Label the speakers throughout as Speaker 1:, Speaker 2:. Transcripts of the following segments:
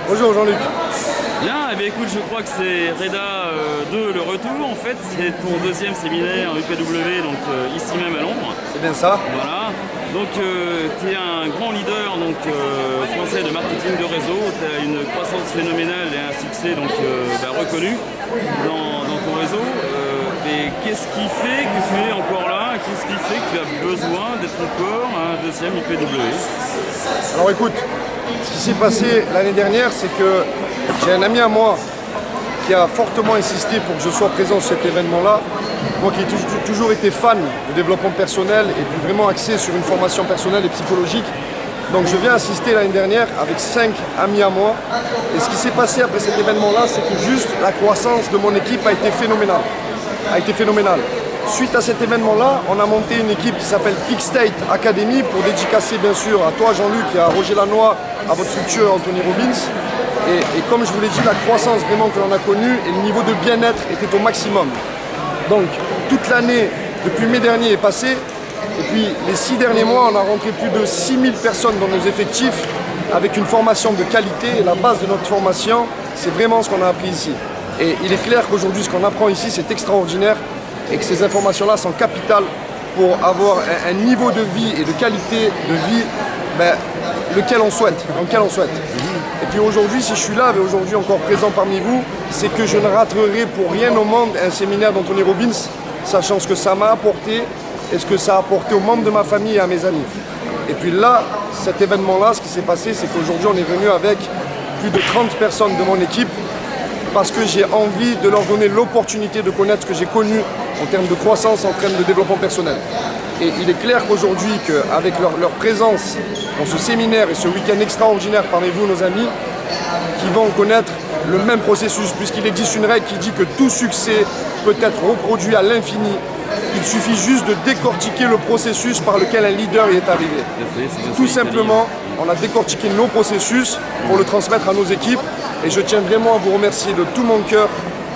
Speaker 1: Bonjour Jean-Luc.
Speaker 2: Bien, eh bien, écoute, je crois que c'est Reda 2, le retour en fait. C'est ton deuxième séminaire UPW, donc ici même à Londres.
Speaker 1: C'est bien ça.
Speaker 2: Voilà. Donc tu es un grand leader français de marketing de réseau. Tu as une croissance phénoménale et un succès reconnu dans ton réseau. Mais qu'est-ce qui fait que tu es encore là? Qu'est-ce qui fait que tu as besoin d'être encore un deuxième UPW?
Speaker 1: Alors écoute, ce qui s'est passé l'année dernière, c'est que j'ai un ami à moi qui a fortement insisté pour que je sois présent sur cet événement-là. Moi qui ai toujours été fan de développement personnel et puis vraiment axé sur une formation personnelle et psychologique. Donc je viens assister l'année dernière avec 5 amis à moi. Et ce qui s'est passé après cet événement-là, c'est que juste la croissance de mon équipe a été phénoménale. Suite à cet événement-là, on a monté une équipe qui s'appelle Peak State Academy pour dédicacer bien sûr à toi Jean-Luc et à Roger Lannoy, à votre structure Anthony Robbins. Et comme je vous l'ai dit, la croissance vraiment que l'on a connue et le niveau de bien-être était au maximum. Donc toute l'année, depuis mai dernier, est passée. Et puis les 6 derniers mois, on a rentré plus de 6000 personnes dans nos effectifs avec une formation de qualité. Et la base de notre formation, c'est vraiment ce qu'on a appris ici. Et il est clair qu'aujourd'hui, ce qu'on apprend ici, c'est extraordinaire et que ces informations-là sont capitales pour avoir un niveau de vie et de qualité de vie lequel on souhaite. Et puis aujourd'hui, si je suis là, et aujourd'hui encore présent parmi vous, c'est que je ne raterai pour rien au monde un séminaire d'Anthony Robbins, sachant ce que ça m'a apporté et ce que ça a apporté aux membres de ma famille et à mes amis. Et puis là, cet événement-là, ce qui s'est passé, c'est qu'aujourd'hui, on est venu avec plus de 30 personnes de mon équipe parce que j'ai envie de leur donner l'opportunité de connaître ce que j'ai connu en termes de croissance, en termes de développement personnel. Et il est clair qu'aujourd'hui, qu'avec leur présence dans ce séminaire et ce week-end extraordinaire parmi vous, nos amis, qui vont connaître le même processus, puisqu'il existe une règle qui dit que tout succès peut être reproduit à l'infini. Il suffit juste de décortiquer le processus par lequel un leader y est arrivé. Tout simplement, on a décortiqué nos processus pour le transmettre à nos équipes. Et je tiens vraiment à vous remercier de tout mon cœur,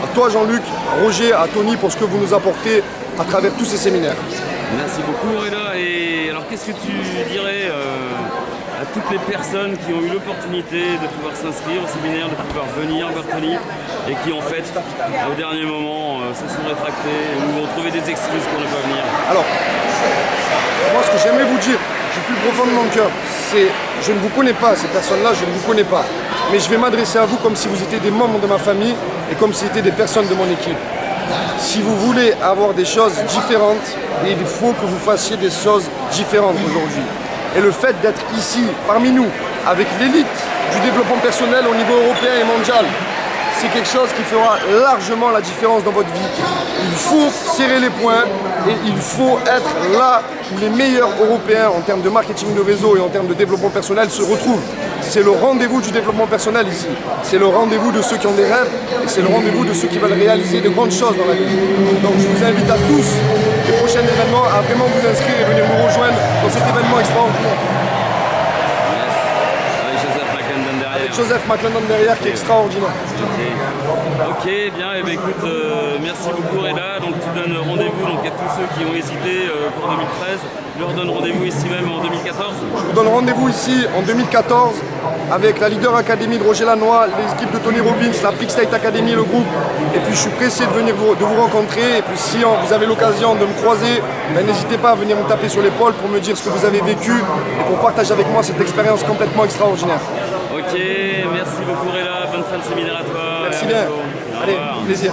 Speaker 1: à toi Jean-Luc, à Roger, à Tony, pour ce que vous nous apportez à travers tous ces séminaires.
Speaker 2: Merci beaucoup Reda. Et alors qu'est-ce que tu dirais à toutes les personnes qui ont eu l'opportunité de pouvoir s'inscrire au séminaire, de pouvoir venir vers Tony et qui en fait au dernier moment se sont rétractés ou ont trouvé des excuses pour ne pas venir?
Speaker 1: Alors, moi ce que j'aimerais vous dire du plus profond de mon cœur, c'est je ne vous connais pas, ces personnes-là, je ne vous connais pas. Mais je vais m'adresser à vous comme si vous étiez des membres de ma famille et comme si vous étiez des personnes de mon équipe. Si vous voulez avoir des choses différentes, il faut que vous fassiez des choses différentes aujourd'hui. Et le fait d'être ici, parmi nous, avec l'élite du développement personnel au niveau européen et mondial, c'est quelque chose qui fera largement la différence dans votre vie. Il faut serrer les poings et il faut être là où les meilleurs Européens en termes de marketing de réseau et en termes de développement personnel se retrouvent. C'est le rendez-vous du développement personnel ici. C'est le rendez-vous de ceux qui ont des rêves et c'est le rendez-vous de ceux qui veulent réaliser de grandes choses dans la vie. Donc je vous invite à tous, les prochains événements, à vraiment vous inscrire et venir nous rejoindre dans cet événement extraordinaire. Joseph McClendon derrière qui est extraordinaire.
Speaker 2: Ok, bien, et écoute, merci beaucoup Reda. Donc tu donnes rendez-vous à tous ceux qui ont hésité pour 2013. Tu leur donnes rendez-vous ici même en 2014.
Speaker 1: Je vous donne rendez-vous ici en 2014 avec la Leader Academy de Roger Lannoy, les équipes de Tony Robbins, la Peak State Academy, le groupe. Et puis je suis pressé de venir de vous rencontrer. Et puis si vous avez l'occasion de me croiser, n'hésitez pas à venir me taper sur l'épaule pour me dire ce que vous avez vécu et pour partager avec moi cette expérience complètement extraordinaire.
Speaker 2: Ok, merci beaucoup Reda, bonne fin de séminaire à toi.
Speaker 1: Merci bien. Allez, plaisir.